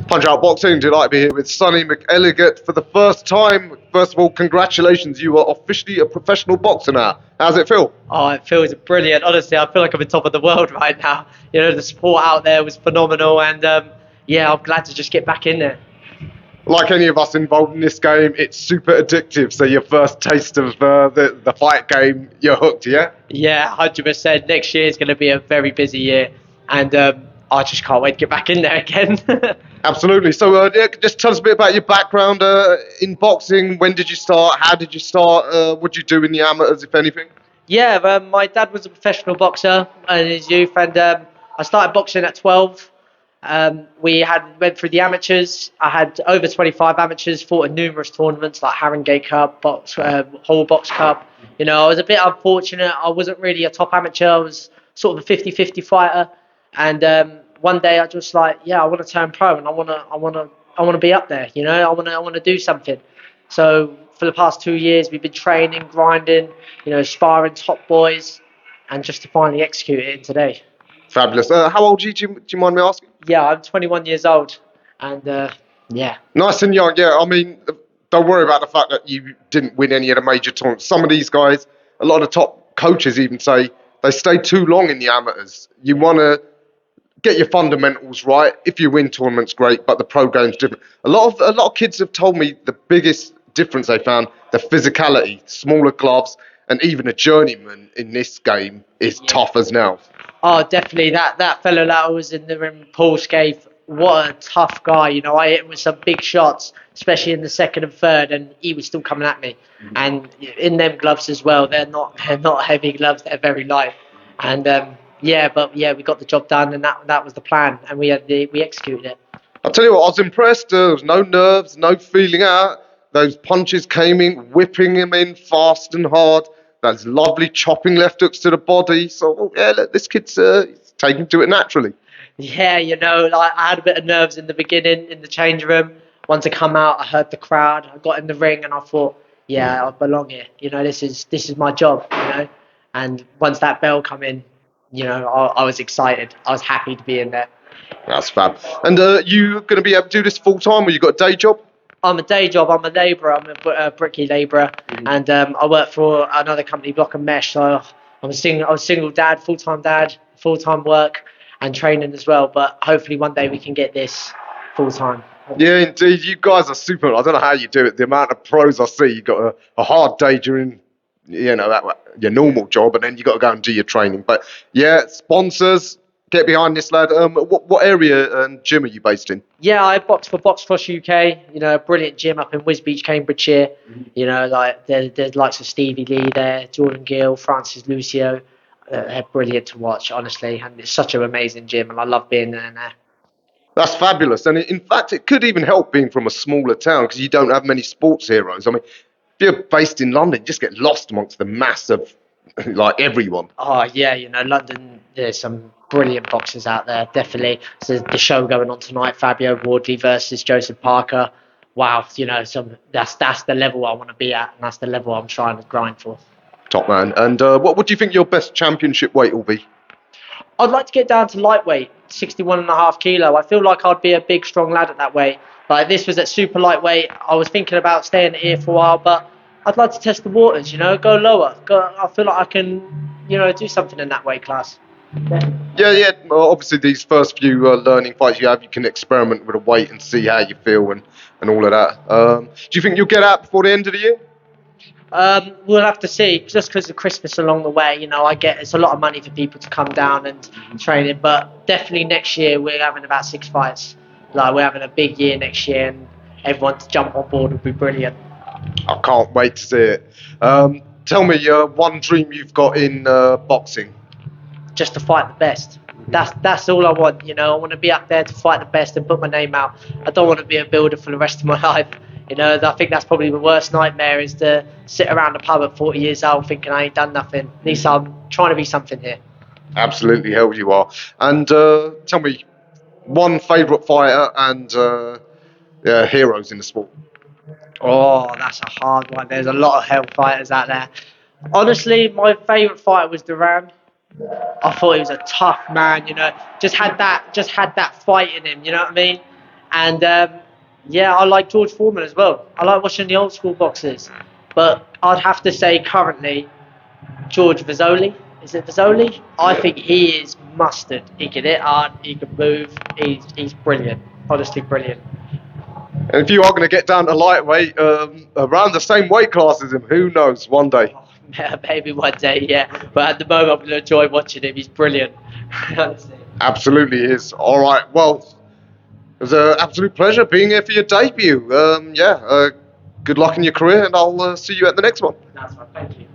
Punch Out Boxing. Delight to be here with Sonny Mcelligott for the first time. First of all, congratulations. You are officially a professional boxer now. How's it feel? Oh, it feels brilliant. Honestly, I feel like I'm on top of the world right now. You know, the support out there was phenomenal, and yeah, I'm glad to just get back in there. Like any of us involved in this game, it's super addictive. So your first taste of the fight game, you're hooked, yeah? Yeah, 100%. Next year is going to be a very busy year, and I just can't wait to get back in there again. Absolutely. So yeah, just tell us a bit about your background in boxing. When did you start? How did you start? What did you do in the amateurs, if anything? Yeah, my dad was a professional boxer in his youth, and I started boxing at 12. We went through the amateurs. I had over 25 amateurs, fought in numerous tournaments like Haringey Cup, Hall Box Cup. You know, I was a bit unfortunate. I wasn't really a top amateur. I was sort of a 50-50 fighter. And one day I just like, yeah, I want to turn pro, and I want to be up there. You know, I want to do something. So for the past 2 years, we've been training, grinding, you know, sparring top boys, and just to finally execute it in today. Fabulous. How old are you? Do you mind me asking? Yeah, I'm 21 years old, and yeah. Nice and young, yeah. I mean, don't worry about the fact that you didn't win any of the major tournaments. Some of these guys, a lot of top coaches even say they stay too long in the amateurs. You want to get your fundamentals right. If you win tournaments, great, but the pro game's different. A lot of kids have told me the biggest difference they found, the physicality, smaller gloves, and even a journeyman in this game is tough as nails. Oh, definitely. That fellow that was in the ring, Paul Scaife, what a tough guy. You know, I hit him with some big shots, especially in the second and third, and he was still coming at me. And in them gloves as well, they're not heavy gloves, they're very light. And yeah, we got the job done, and that was the plan, and we executed it. I'll tell you what, I was impressed. There was no nerves, no feeling out. Those punches came in, whipping him in fast and hard. Those lovely chopping left hooks to the body. So, yeah, look, this kid's taking to it naturally. Yeah, you know, like I had a bit of nerves in the beginning in the change room. Once I come out, I heard the crowd. I got in the ring, and I thought, yeah, I belong here. You know, this is my job. You know, and once that bell come in, you know, I was excited. I was happy to be in there. That's fab. And you going to be able to do this full time, or you got a day job? I'm a day job. I'm a labourer. I'm a bricky labourer, and I work for another company, Block and Mesh. So I'm a single dad, full time work, and training as well. But hopefully one day we can get this full time. Yeah, indeed. You guys are super. I don't know how you do it. The amount of pros I see, you got a hard day during, you know, your normal job, and then you got to go and do your training. But yeah, sponsors, get behind this lad. What area and gym are you based in? Yeah, I box for Box Cross UK. You know, a brilliant gym up in Wisbech, Cambridgeshire. You know, like there's likes of Stevie Lee there, Jordan Gill, Francis Lucio. They're brilliant to watch, honestly, and it's such an amazing gym, and I love being there. That's fabulous. And in fact, it could even help being from a smaller town because you don't have many sports heroes. I mean, if you're based in London, you just get lost amongst the mass of like everyone. Oh yeah, you know, London. There's some brilliant boxers out there, definitely. So the show going on tonight, Fabio Wardley versus Joseph Parker. Wow, you know, that's the level I want to be at, and that's the level I'm trying to grind for. Top man. And what do you think your best championship weight will be? I'd like to get down to lightweight, 61.5 kilo. I feel like I'd be a big, strong lad at that weight. Like this was at super lightweight. I was thinking about staying here for a while, but I'd like to test the waters. You know, go lower. I feel like I can, you know, do something in that weight class. Yeah. Well, obviously, these first few learning fights you have, you can experiment with a weight and see how you feel and all of that. Do you think you'll get out before the end of the year? We'll have to see. Just because of Christmas along the way, you know, it's a lot of money for people to come down and train it. But definitely next year we're having about 6 fights. Like we're having a big year next year, and everyone to jump on board would be brilliant. I can't wait to see it. Tell me one dream you've got in boxing. Just to fight the best. That's all I want. You know, I want to be up there to fight the best and put my name out. I don't want to be a builder for the rest of my life. You know, I think that's probably the worst nightmare is to sit around the pub at 40 years old thinking I ain't done nothing. At least I'm trying to be something here. Absolutely, hell you are. And tell me, one favourite fighter and heroes in the sport. Oh, that's a hard one. There's a lot of hell fighters out there. Honestly, my favourite fighter was Duran. I thought he was a tough man, you know. Just had that fight in him, you know what I mean? And yeah, I like George Foreman as well. I like watching the old school boxers, but I'd have to say currently George Visoli. Is it Visoli? I think he is mustard. He can hit hard, he can move. He's brilliant. Honestly, brilliant. And if you are going to get down to lightweight, around the same weight class as him, who knows? One day. Maybe one day, yeah. But at the moment, I'm going to enjoy watching him. He's brilliant. Honestly. Absolutely is. All right. Well, it was an absolute pleasure being here for your debut. Good luck in your career, and I'll see you at the next one. That's fine. Thank you.